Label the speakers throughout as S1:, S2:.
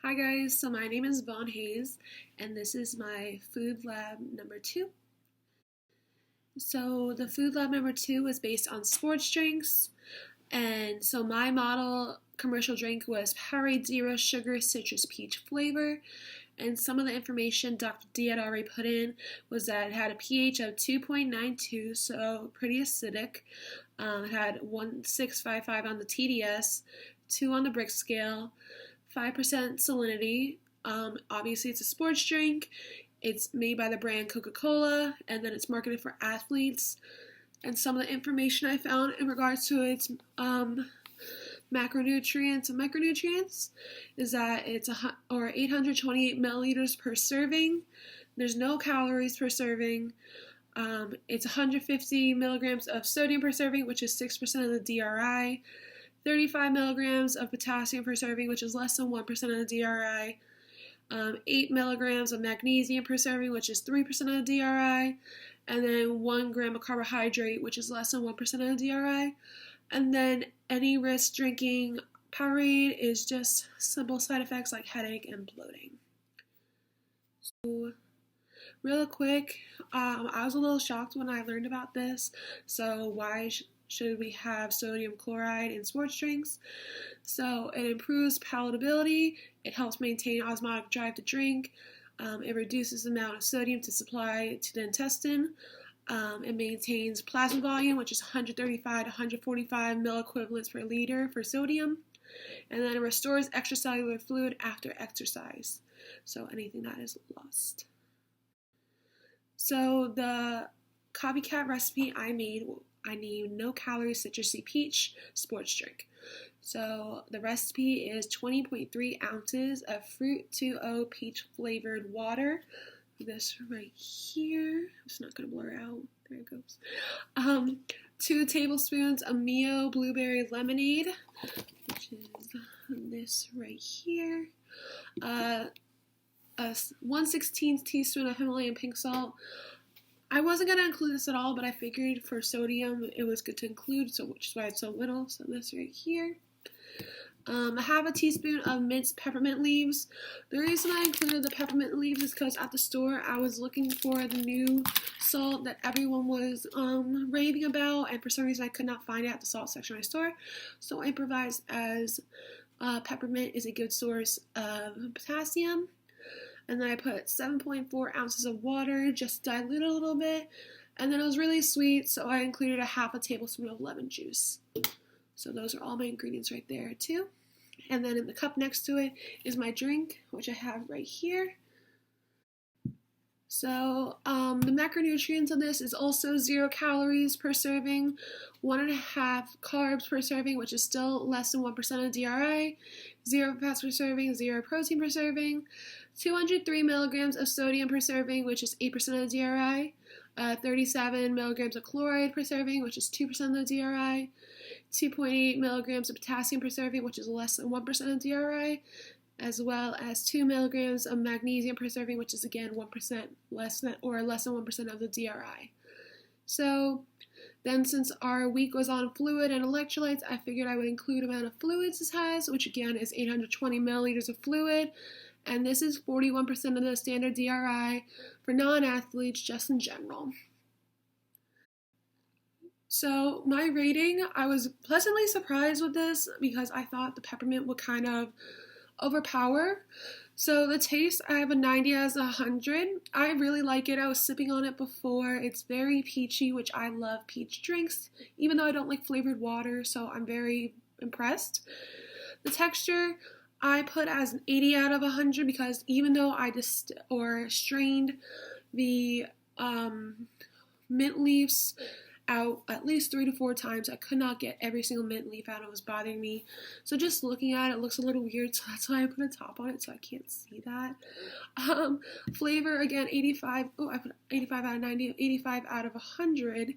S1: Hi guys, so my name is Vaughn Hayes and this is my food lab number 2. So the food lab number 2 was based on sports drinks, and so my model commercial drink was Powerade Zero Sugar Citrus Peach flavor, and some of the information Dr. D had already put in was that it had a pH of 2.92, so pretty acidic. It had 1655 on the TDS, 2 on the Brick scale, 5% salinity. Obviously, it's a sports drink. It's made by the brand Coca-Cola, and then it's marketed for athletes. And some of the information I found in regards to its macronutrients and micronutrients is that it's 828 milliliters per serving. There's no calories per serving. It's 150 milligrams of sodium per serving, which is 6% of the DRI. 35 milligrams of potassium per serving, which is less than 1% of the DRI. 8 milligrams of magnesium per serving, which is 3% of the DRI. And then 1 gram of carbohydrate, which is less than 1% of the DRI. And then any risk drinking Powerade is just simple side effects like headache and bloating. So, real quick, I was a little shocked when I learned about this. So why should we have sodium chloride in sports drinks? So it improves palatability, it helps maintain osmotic drive to drink, it reduces the amount of sodium to supply to the intestine, it maintains plasma volume, which is 135 to 145 milliequivalents per liter for sodium, and then it restores extracellular fluid after exercise, so anything that is lost. So the copycat recipe I need no calories citrusy peach sports drink. So the recipe is 20.3 ounces of fruit 2O peach flavored water. This right here. It's not going to blur out. There it goes. 2 tablespoons of Mio blueberry lemonade, which is this right here. 1/16 teaspoon of Himalayan pink salt. I wasn't going to include this at all, but I figured for sodium it was good to include, so which is why it's so little. So this right here. I have a teaspoon of minced peppermint leaves. The reason I included the peppermint leaves is because at the store I was looking for the new salt that everyone was raving about, and for some reason I could not find it at the salt section of my store. So I improvised as peppermint is a good source of potassium. And then I put 7.4 ounces of water, just dilute it a little bit. And then it was really sweet, so I included a half a tablespoon of lemon juice. So those are all my ingredients right there too. And then in the cup next to it is my drink, which I have right here. So the macronutrients on this is also 0 calories per serving, 1.5 carbs per serving, which is still less than 1% of DRI, 0 fats per serving, 0 protein per serving, 203 milligrams of sodium per serving, which is 8% of the DRI, 37 milligrams of chloride per serving, which is 2% of the DRI, 2.8 milligrams of potassium per serving, which is less than 1% of DRI, as well as 2 milligrams of magnesium per serving, which is again 1% less than 1% of the DRI. So then since our week was on fluid and electrolytes, I figured I would include amount of fluids this has, which again is 820 milliliters of fluid, and this is 41% of the standard DRI for non-athletes just in general. So my rating, I was pleasantly surprised with this because I thought the peppermint would kind of overpower. So the taste, I have a 90 as 100. I really like it. I was sipping on it before. It's very peachy, which I love peach drinks, even though I don't like flavored water, so I'm very impressed. The texture, I put as an 80 out of 100 because even though I strained the mint leaves out at least 3 to 4 times, I could not get every single mint leaf out. It was bothering me. So just looking at it, it looks a little weird, so that's why I put a top on it so I can't see that. Flavor, again, 85. Oh, I put 85 out of 90, 85 out of 100.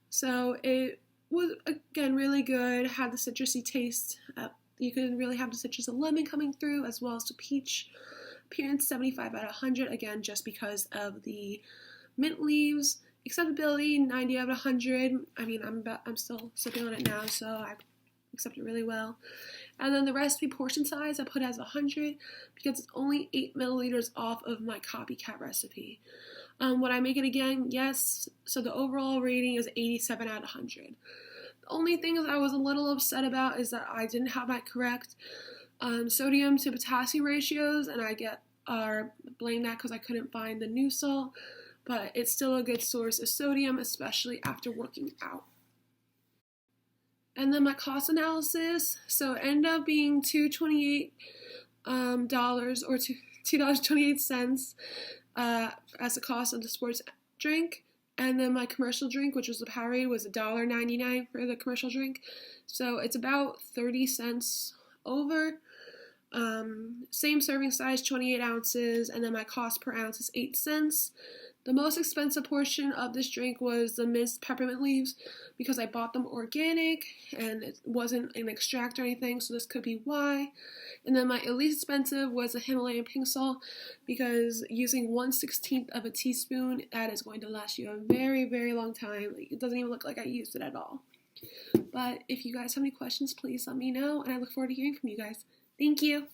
S1: So it was, again, really good. Had the citrusy taste. You can really have the citrus of lemon coming through, as well as the peach. Appearance, 75 out of 100, again, just because of the mint leaves. Acceptability, 90 out of 100. I mean, I'm still sipping on it now, so I accept it really well. And then the recipe portion size I put as 100 because it's only 8 milliliters off of my copycat recipe. Would I make it again? Yes. So the overall rating is 87 out of 100. The only thing that I was a little upset about is that I didn't have my correct sodium to potassium ratios, and I blame that because I couldn't find the new salt, but it's still a good source of sodium, especially after working out. And then my cost analysis, so it ended up being $2.28 or $2.28 as the cost of the sports drink. And then my commercial drink, which was the Powerade, was $1.99 for the commercial drink. So it's about 30 cents over. Same serving size, 28 ounces, and then my cost per ounce is 8 cents. The most expensive portion of this drink was the minced peppermint leaves because I bought them organic and it wasn't an extract or anything, so this could be why. And then my least expensive was the Himalayan pink salt because using 1/16 of a teaspoon, that is going to last you a very, very long time. It doesn't even look like I used it at all. But if you guys have any questions, please let me know, and I look forward to hearing from you guys. Thank you.